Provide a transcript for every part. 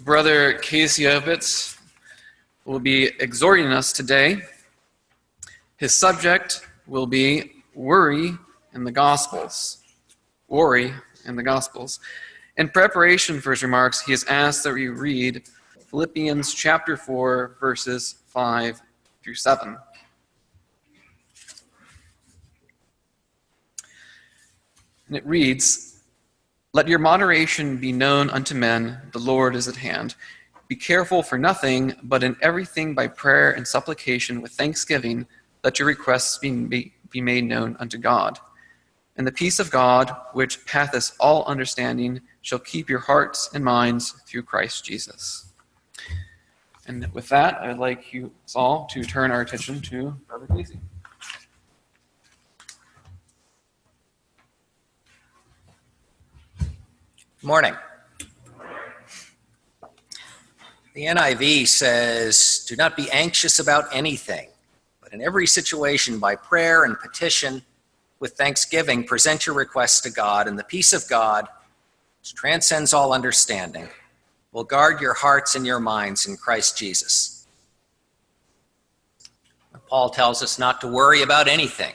Brother Kasiovitz will be exhorting us today. His subject will be worry in the Gospels. Worry in the Gospels. In preparation for his remarks, he has asked that we read Philippians chapter 4, verses 5 through 7. And it reads, "Let your moderation be known unto men, the Lord is at hand. Be careful for nothing, but in everything by prayer and supplication with thanksgiving, let your requests be made known unto God. And the peace of God, which passeth all understanding, shall keep your hearts and minds through Christ Jesus." And with that, I'd like you all to turn our attention to Brother Casey. Morning. The NIV says, "Do not be anxious about anything, but in every situation by prayer and petition with thanksgiving present your requests to God, and the peace of God, which transcends all understanding, will guard your hearts and your minds in Christ Jesus." Paul tells us not to worry about anything.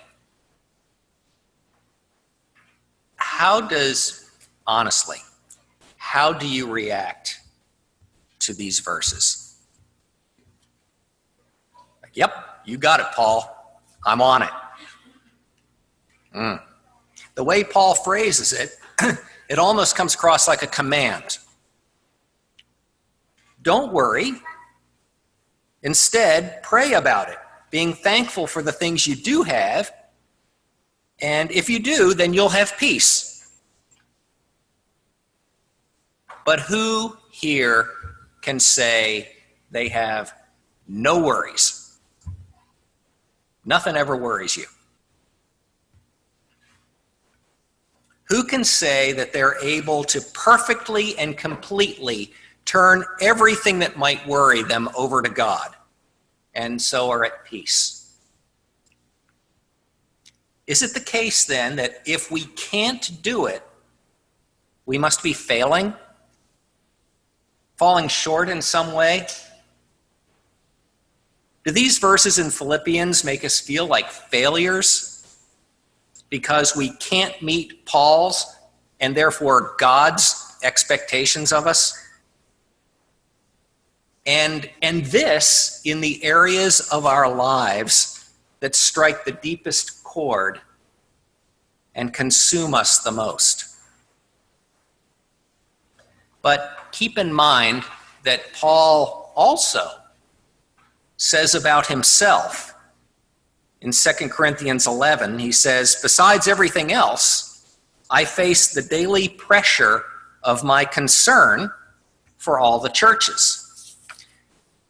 Honestly, how do you react to these verses? Like, yep, you got it, Paul. I'm on it. The way Paul phrases it, it almost comes across like a command. Don't worry. Instead, pray about it, being thankful for the things you do have. And if you do, then you'll have peace. But who here can say they have no worries? Nothing ever worries you. Who can say that they're able to perfectly and completely turn everything that might worry them over to God, and so are at peace? Is it the case then that if we can't do it, we must be failing? Falling short in some way? Do these verses in Philippians make us feel like failures because we can't meet Paul's and therefore God's expectations of us? And this in the areas of our lives that strike the deepest chord and consume us the most. But keep in mind that Paul also says about himself in 2 Corinthians 11, he says, "Besides everything else, I face the daily pressure of my concern for all the churches."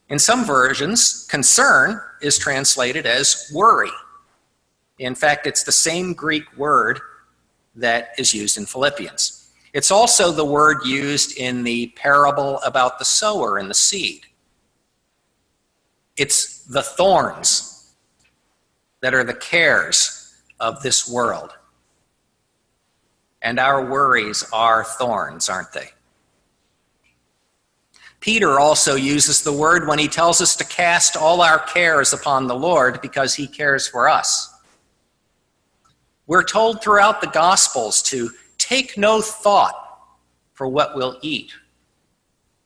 In some versions, concern is translated as worry. In fact, it's the same Greek word that is used in Philippians. It's also the word used in the parable about the sower and the seed. It's the thorns that are the cares of this world. And our worries are thorns, aren't they? Peter also uses the word when he tells us to cast all our cares upon the Lord because he cares for us. We're told throughout the Gospels to take no thought for what we'll eat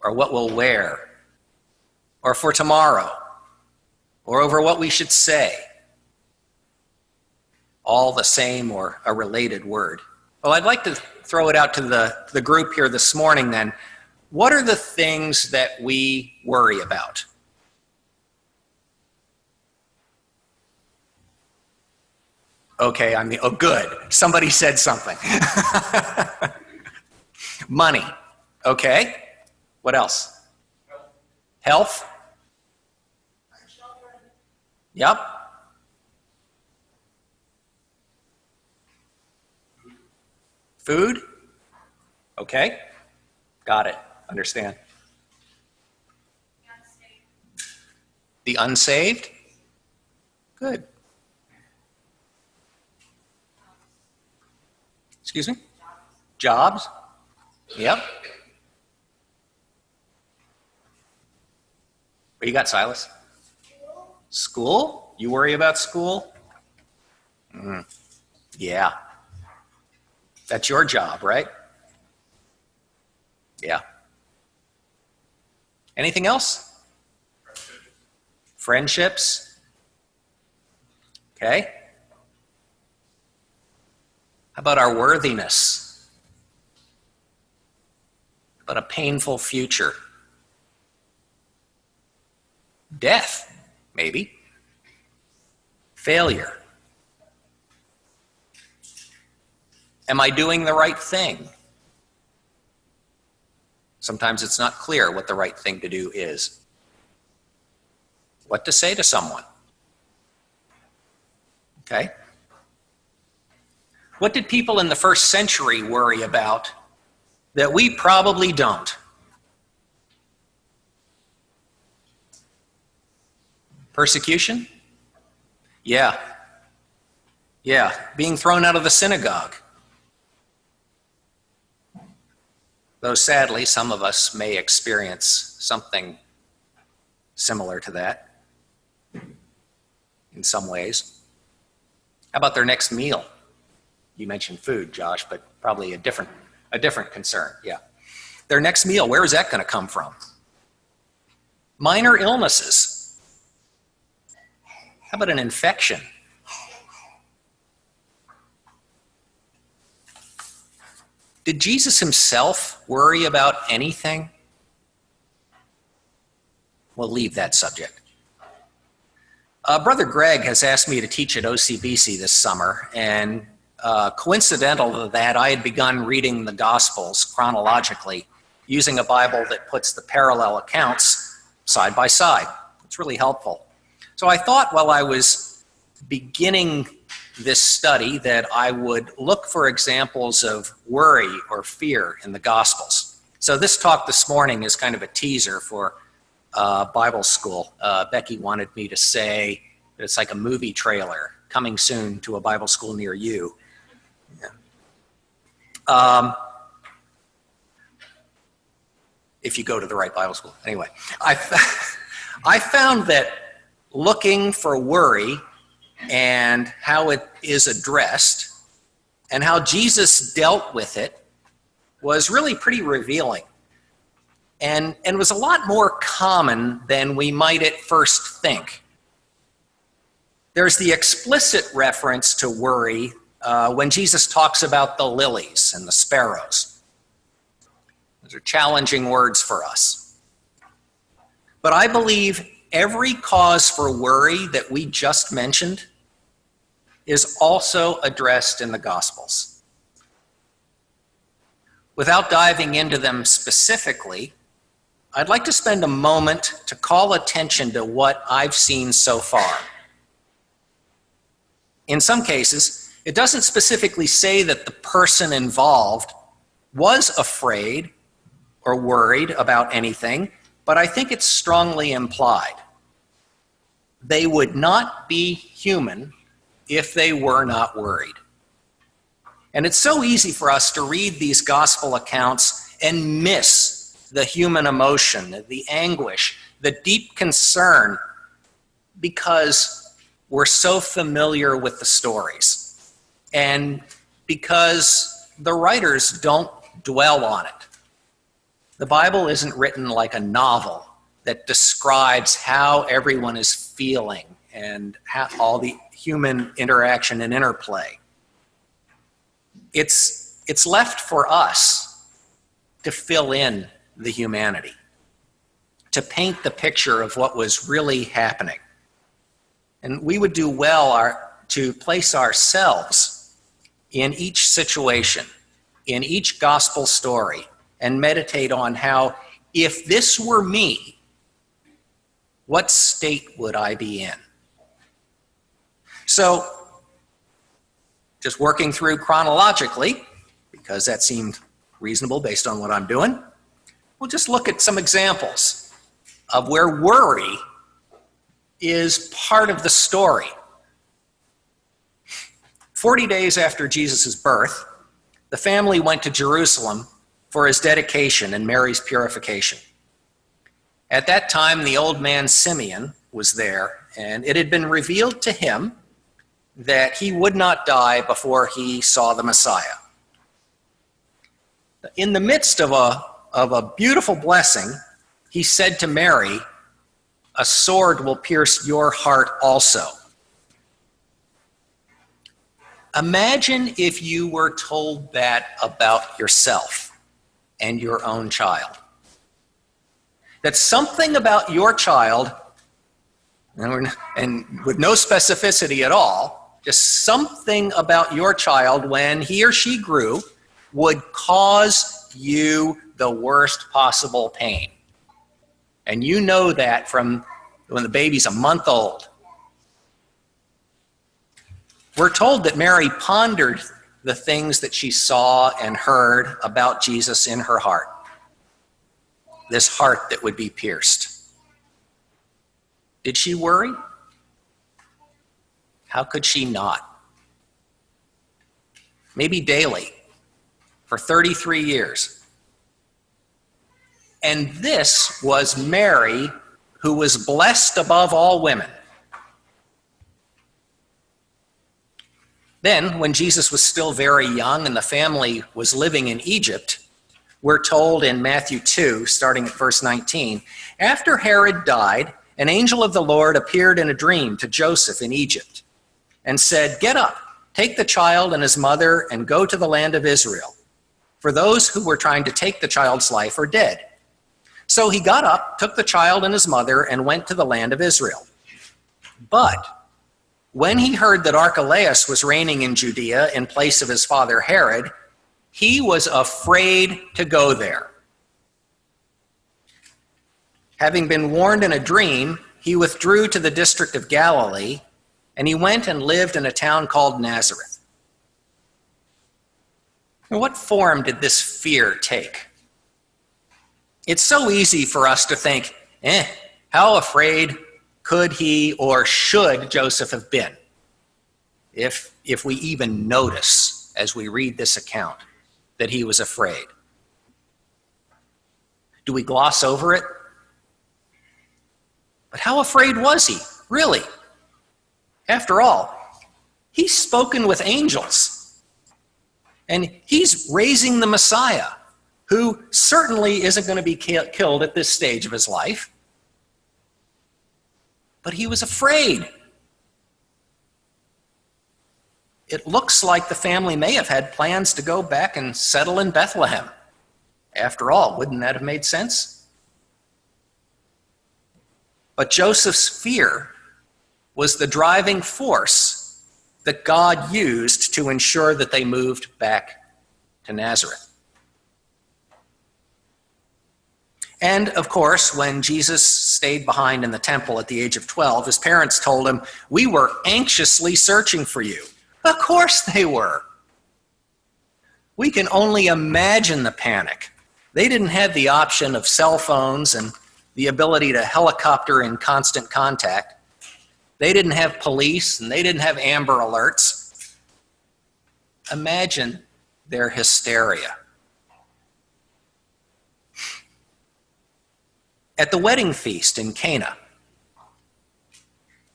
or what we'll wear or for tomorrow or over what we should say. All the same or a related word. Well, I'd like to throw it out to the group here this morning then. What are the things that we worry about? Okay, good. Somebody said something. Money. Okay. What else? Health. Yep. Food. Okay. Got it. Understand. The unsaved. Good. Excuse me? Jobs? Yep. What you got, Silas? School? You worry about school? Yeah. That's your job, right? Yeah. Anything else? Friendships? Okay. How about our worthiness? How about a painful future? Death, maybe. Failure. Am I doing the right thing? Sometimes it's not clear what the right thing to do is. What to say to someone? Okay. What did people in the first century worry about that we probably don't? Persecution? Yeah. Yeah. Being thrown out of the synagogue. Though sadly, some of us may experience something similar to that in some ways. How about their next meal? You mentioned food, Josh, but probably a different concern. Yeah. Their next meal, where is that going to come from? Minor illnesses. How about an infection? Did Jesus himself worry about anything? We'll leave that subject. Brother Greg has asked me to teach at OCBC this summer, and coincidental to that, I had begun reading the Gospels chronologically using a Bible that puts the parallel accounts side by side. It's really helpful. So I thought while I was beginning this study that I would look for examples of worry or fear in the Gospels. So this talk this morning is kind of a teaser for Bible school. Becky wanted me to say that it's like a movie trailer coming soon to a Bible school near you. Yeah. If you go to the right Bible school. Anyway, I found that looking for worry and how it is addressed and how Jesus dealt with it was really pretty revealing and was a lot more common than we might at first think. There's the explicit reference to worry when Jesus talks about the lilies and the sparrows. Those are challenging words for us. But I believe every cause for worry that we just mentioned is also addressed in the Gospels. Without diving into them specifically, I'd like to spend a moment to call attention to what I've seen so far. In some cases, it doesn't specifically say that the person involved was afraid or worried about anything, but I think it's strongly implied. They would not be human if they were not worried. And it's so easy for us to read these gospel accounts and miss the human emotion, the anguish, the deep concern, because we're so familiar with the stories and because the writers don't dwell on it. The Bible isn't written like a novel that describes how everyone is feeling and how all the human interaction and interplay. It's left for us to fill in the humanity, to paint the picture of what was really happening. And we would do well to place ourselves in each situation, in each gospel story, and meditate on how, if this were me, what state would I be in? So, just working through chronologically, because that seemed reasonable based on what I'm doing, we'll just look at some examples of where worry is part of the story. 40 days after Jesus' birth, the family went to Jerusalem for his dedication and Mary's purification. At that time, the old man Simeon was there, and it had been revealed to him that he would not die before he saw the Messiah. In the midst of a beautiful blessing, he said to Mary, "A sword will pierce your heart also." Imagine if you were told that about yourself and your own child. That something about your child, and with no specificity at all, just something about your child when he or she grew would cause you the worst possible pain. And you know that from when the baby's a month old. We're told that Mary pondered the things that she saw and heard about Jesus in her heart. This heart that would be pierced. Did she worry? How could she not? Maybe daily, for 33 years. And this was Mary, who was blessed above all women. Then, when Jesus was still very young and the family was living in Egypt, we're told in Matthew 2, starting at verse 19, after Herod died, an angel of the Lord appeared in a dream to Joseph in Egypt and said, "Get up, take the child and his mother and go to the land of Israel, for those who were trying to take the child's life are dead." So he got up, took the child and his mother, and went to the land of Israel. But when he heard that Archelaus was reigning in Judea in place of his father Herod, he was afraid to go there. Having been warned in a dream, he withdrew to the district of Galilee, and he went and lived in a town called Nazareth. And what form did this fear take? It's so easy for us to think, how afraid could he or should Joseph have been? If we even notice as we read this account that he was afraid. Do we gloss over it? But how afraid was he, really? After all, he's spoken with angels. And he's raising the Messiah, who certainly isn't going to be killed at this stage of his life. But he was afraid. It looks like the family may have had plans to go back and settle in Bethlehem. After all, wouldn't that have made sense? But Joseph's fear was the driving force that God used to ensure that they moved back to Nazareth. And, of course, when Jesus stayed behind in the temple at the age of 12, his parents told him, "We were anxiously searching for you." Of course they were. We can only imagine the panic. They didn't have the option of cell phones and the ability to helicopter in constant contact. They didn't have police and they didn't have Amber Alerts. Imagine their hysteria. At the wedding feast in Cana,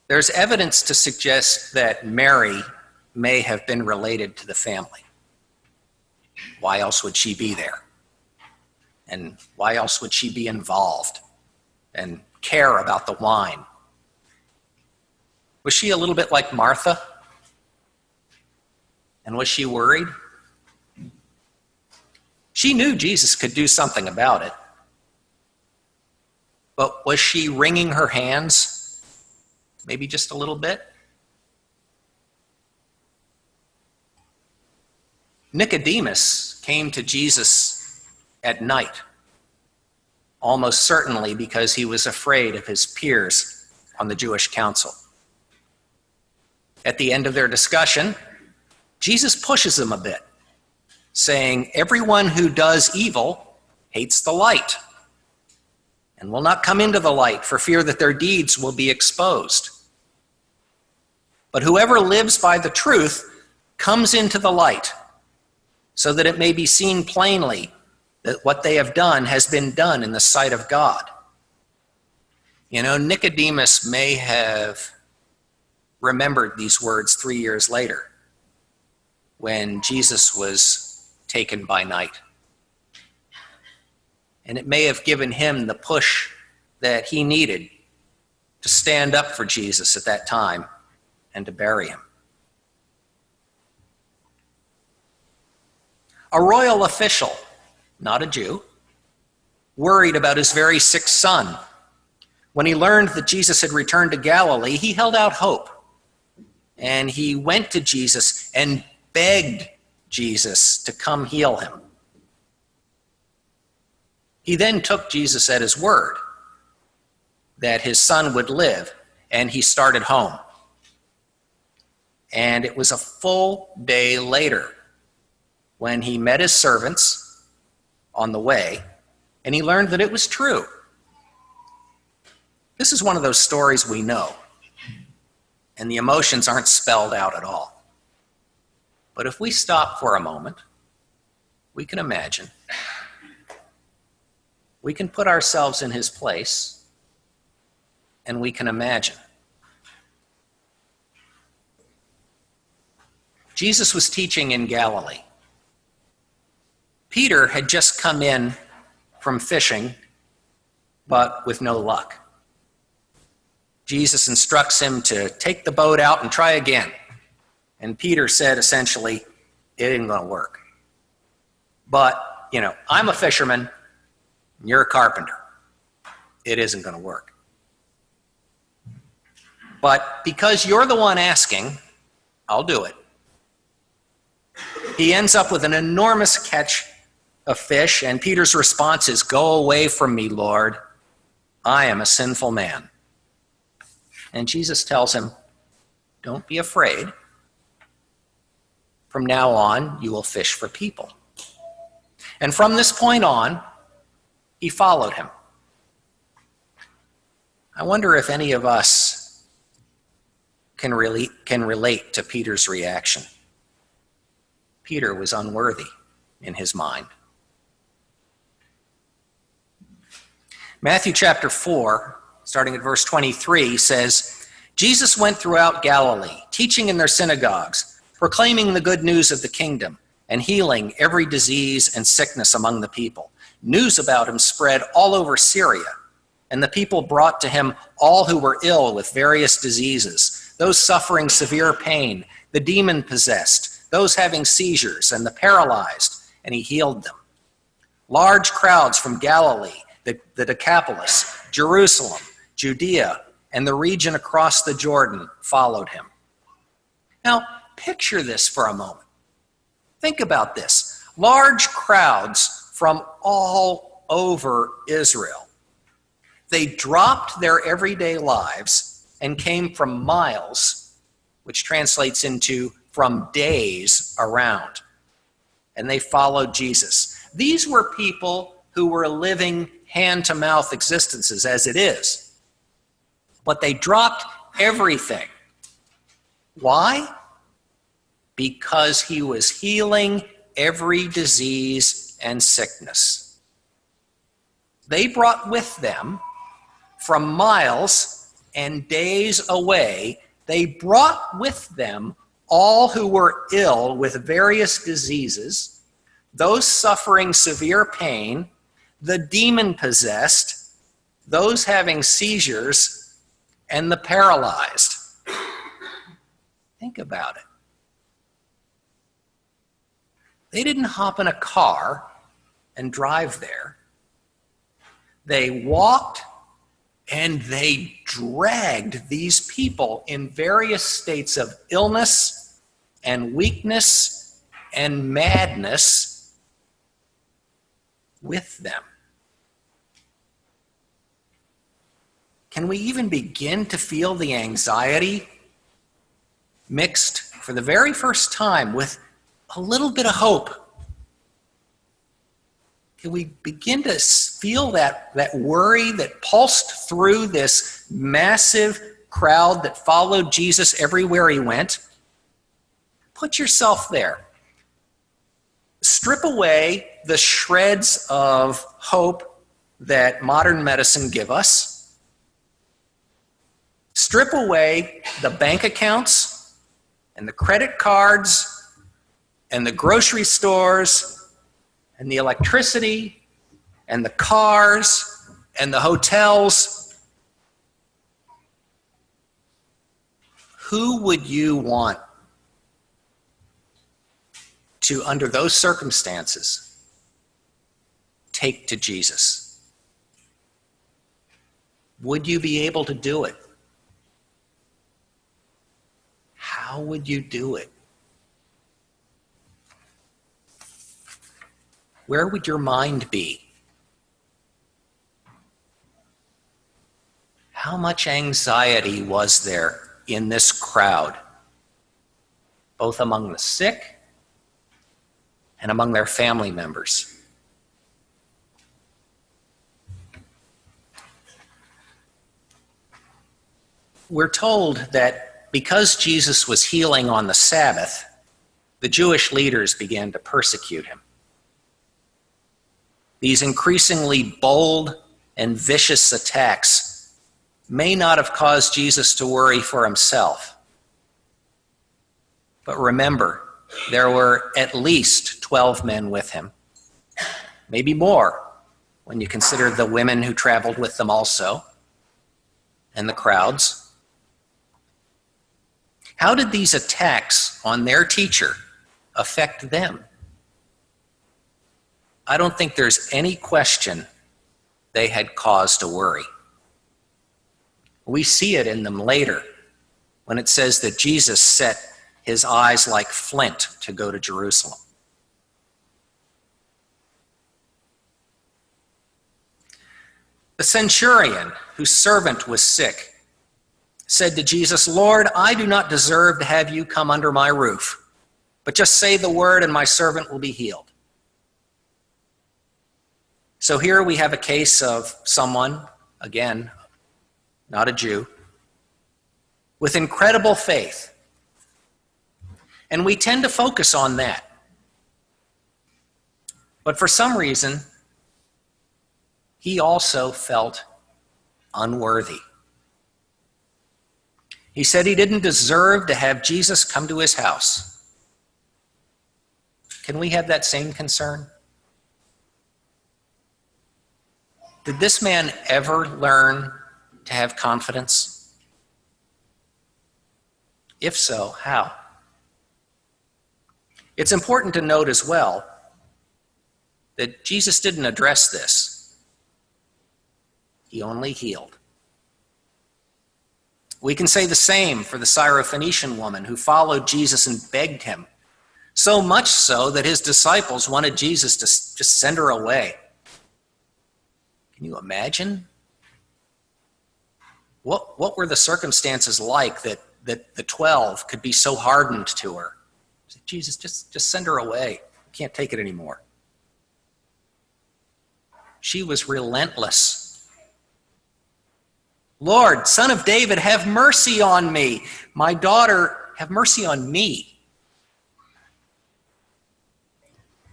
there's evidence to suggest that Mary may have been related to the family. Why else would she be there? And why else would she be involved and care about the wine? Was she a little bit like Martha? And was she worried? She knew Jesus could do something about it. But was she wringing her hands? Maybe just a little bit? Nicodemus came to Jesus at night, almost certainly because he was afraid of his peers on the Jewish council. At the end of their discussion, Jesus pushes them a bit, saying, "Everyone who does evil hates the light and will not come into the light for fear that their deeds will be exposed. But whoever lives by the truth comes into the light, so that it may be seen plainly that what they have done has been done in the sight of God. You know, Nicodemus may have remembered these words 3 years later when Jesus was taken by night. And it may have given him the push that he needed to stand up for Jesus at that time and to bury him. A royal official, not a Jew, worried about his very sick son. When he learned that Jesus had returned to Galilee, he held out hope. And he went to Jesus and begged Jesus to come heal him. He then took Jesus at his word that his son would live, and he started home. And it was a full day later when he met his servants on the way, and he learned that it was true. This is one of those stories we know, and the emotions aren't spelled out at all. But if we stop for a moment, we can imagine. We can put ourselves in his place, and we can imagine. Jesus was teaching in Galilee. Peter had just come in from fishing, but with no luck. Jesus instructs him to take the boat out and try again. And Peter said, essentially, it ain't going to work. But, I'm a fisherman, and you're a carpenter. It isn't going to work. But because you're the one asking, I'll do it. He ends up with an enormous catch of fish, and Peter's response is, "Go away from me, Lord. I am a sinful man." And Jesus tells him, "Don't be afraid. From now on, you will fish for people." And from this point on, he followed him. I wonder if any of us can relate to Peter's reaction. Peter was unworthy in his mind. Matthew chapter 4, starting at verse 23, says, Jesus went throughout Galilee, teaching in their synagogues, proclaiming the good news of the kingdom, and healing every disease and sickness among the people. News about him spread all over Syria, and the people brought to him all who were ill with various diseases, those suffering severe pain, the demon-possessed, those having seizures, and the paralyzed, and he healed them. Large crowds from Galilee, the Decapolis, Jerusalem, Judea, and the region across the Jordan followed him. Now, picture this for a moment. Think about this. Large crowds from all over Israel. They dropped their everyday lives and came from miles, which translates into from days around. And they followed Jesus. These were people who were living hand-to-mouth existences as it is. But they dropped everything. Why? Because he was healing every disease and sickness. They brought with them, from miles and days away, they brought with them all who were ill with various diseases, those suffering severe pain, the demon-possessed, those having seizures, and the paralyzed. Think about it. They didn't hop in a car and drive there. They walked and they dragged these people in various states of illness and weakness and madness with them. Can we even begin to feel the anxiety mixed for the very first time with a little bit of hope? Can we begin to feel that worry that pulsed through this massive crowd that followed Jesus everywhere he went? Put yourself there. Strip away the shreds of hope that modern medicine give us strip away the bank accounts and the credit cards and the grocery stores and the electricity and the cars and the hotels, who would you want to, under those circumstances, take to Jesus? Would you be able to do it? How would you do it? Where would your mind be? How much anxiety was there in this crowd, both among the sick and among their family members? We're told that because Jesus was healing on the Sabbath, the Jewish leaders began to persecute him. These increasingly bold and vicious attacks may not have caused Jesus to worry for himself. But remember, there were at least 12 men with him, maybe more when you consider the women who traveled with them also, and the crowds. How did these attacks on their teacher affect them? I don't think there's any question they had cause to worry. We see it in them later when it says that Jesus set his eyes like flint to go to Jerusalem. The centurion, whose servant was sick, said to Jesus, "Lord, I do not deserve to have you come under my roof, but just say the word and my servant will be healed." So here we have a case of someone, again, not a Jew, with incredible faith. And we tend to focus on that. But for some reason, he also felt unworthy. He said he didn't deserve to have Jesus come to his house. Can we have that same concern? Did this man ever learn to have confidence? If so, how? It's important to note as well that Jesus didn't address this. He only healed. We can say the same for the Syrophoenician woman who followed Jesus and begged him, so much so that his disciples wanted Jesus to just send her away. Can you imagine? What were the circumstances like that the 12 could be so hardened to her? Said, Jesus, just send her away. I can't take it anymore. She was relentless. Lord, Son of David, have mercy on me. My daughter, have mercy on me.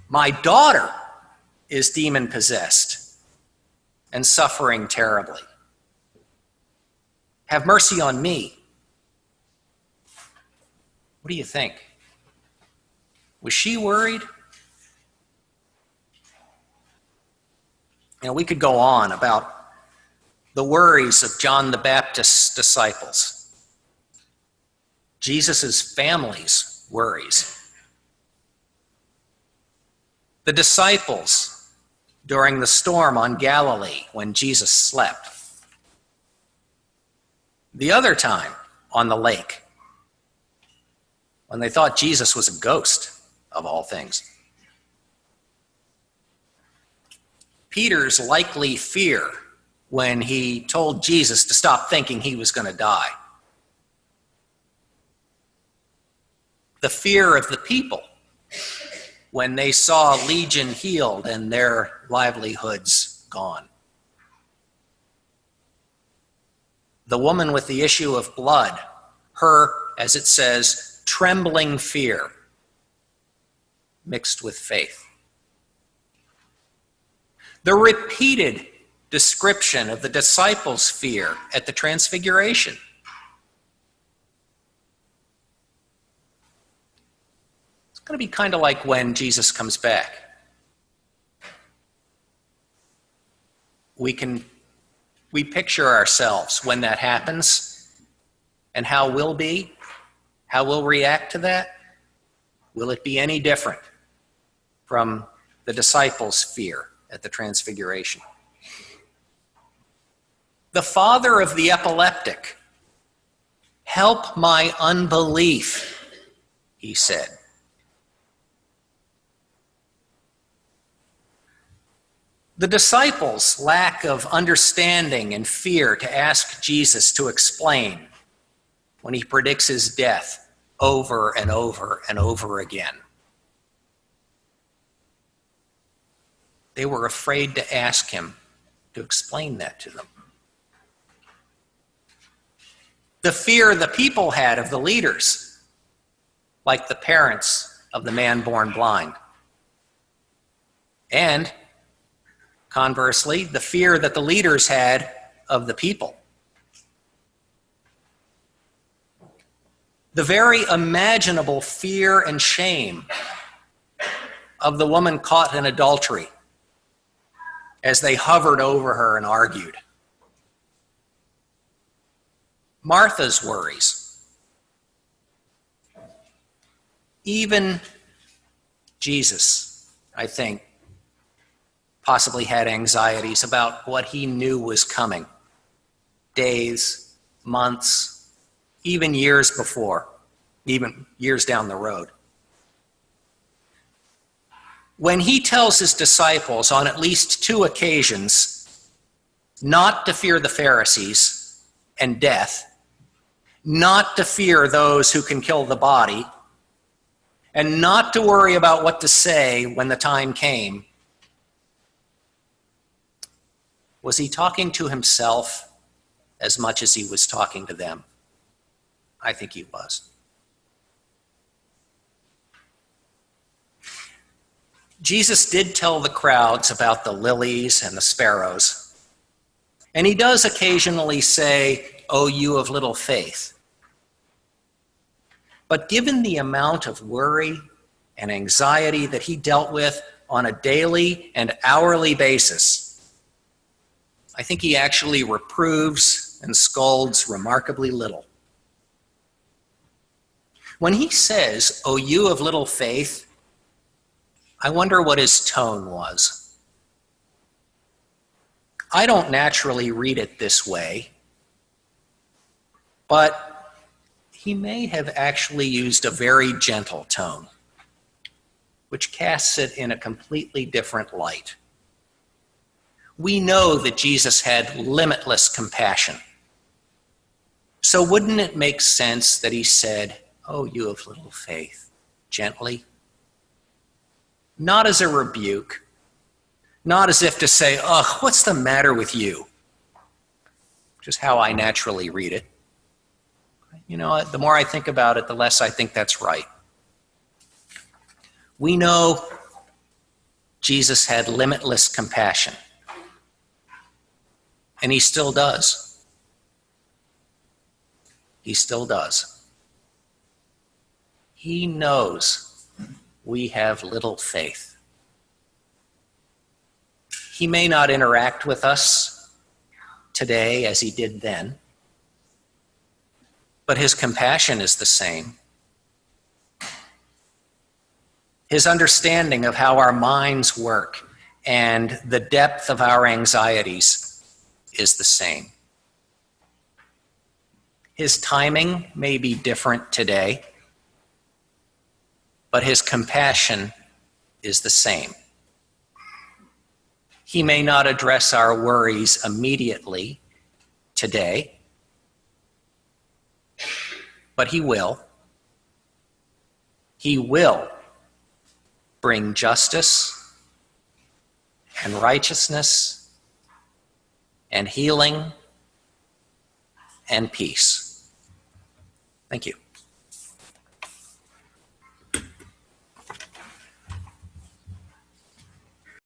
My daughter is demon-possessed and suffering terribly. Have mercy on me. What do you think? Was she worried? We could go on about the worries of John the Baptist's disciples, Jesus' family's worries, the disciples during the storm on Galilee when Jesus slept, the other time on the lake when they thought Jesus was a ghost, of all things. Peter's likely fear when he told Jesus to stop thinking he was going to die. The fear of the people when they saw Legion healed and their livelihoods gone. The woman with the issue of blood, her, as it says, trembling fear mixed with faith. The repeated description of the disciples' fear at the Transfiguration. going to be kind of like when Jesus comes back. We picture ourselves when that happens and how we'll be, how we'll react to that. Will it be any different from the disciples' fear at the transfiguration? The father of the epileptic, help my unbelief, he said. The disciples' lack of understanding and fear to ask Jesus to explain when he predicts his death over and over and over again. They were afraid to ask him to explain that to them. The fear the people had of the leaders, like the parents of the man born blind. And conversely, the fear that the leaders had of the people. The very imaginable fear and shame of the woman caught in adultery as they hovered over her and argued. Martha's worries. Even Jesus, I think, possibly had anxieties about what he knew was coming. Days, months, even years before, even years down the road. When he tells his disciples on at least 2 occasions not to fear the Pharisees and death, not to fear those who can kill the body, and not to worry about what to say when the time came, was he talking to himself as much as he was talking to them? I think he was. Jesus did tell the crowds about the lilies and the sparrows, and he does occasionally say, "Oh, you of little faith." But given the amount of worry and anxiety that he dealt with on a daily and hourly basis, I think he actually reproves and scolds remarkably little. When he says, "Oh, you of little faith," I wonder what his tone was. I don't naturally read it this way, but he may have actually used a very gentle tone, which casts it in a completely different light. We know that Jesus had limitless compassion. So wouldn't it make sense that he said, "Oh, you of little faith," gently? Not as a rebuke, not as if to say, "Ugh, what's the matter with you?" Which is how I naturally read it. You know, the more I think about it, the less I think that's right. We know Jesus had limitless compassion. And he still does. He still does. He knows we have little faith. He may not interact with us today as he did then, but his compassion is the same. His understanding of how our minds work and the depth of our anxieties is the same. His timing may be different today, but his compassion is the same. He may not address our worries immediately today, but he will. He will bring justice and righteousness and healing and peace. Thank you.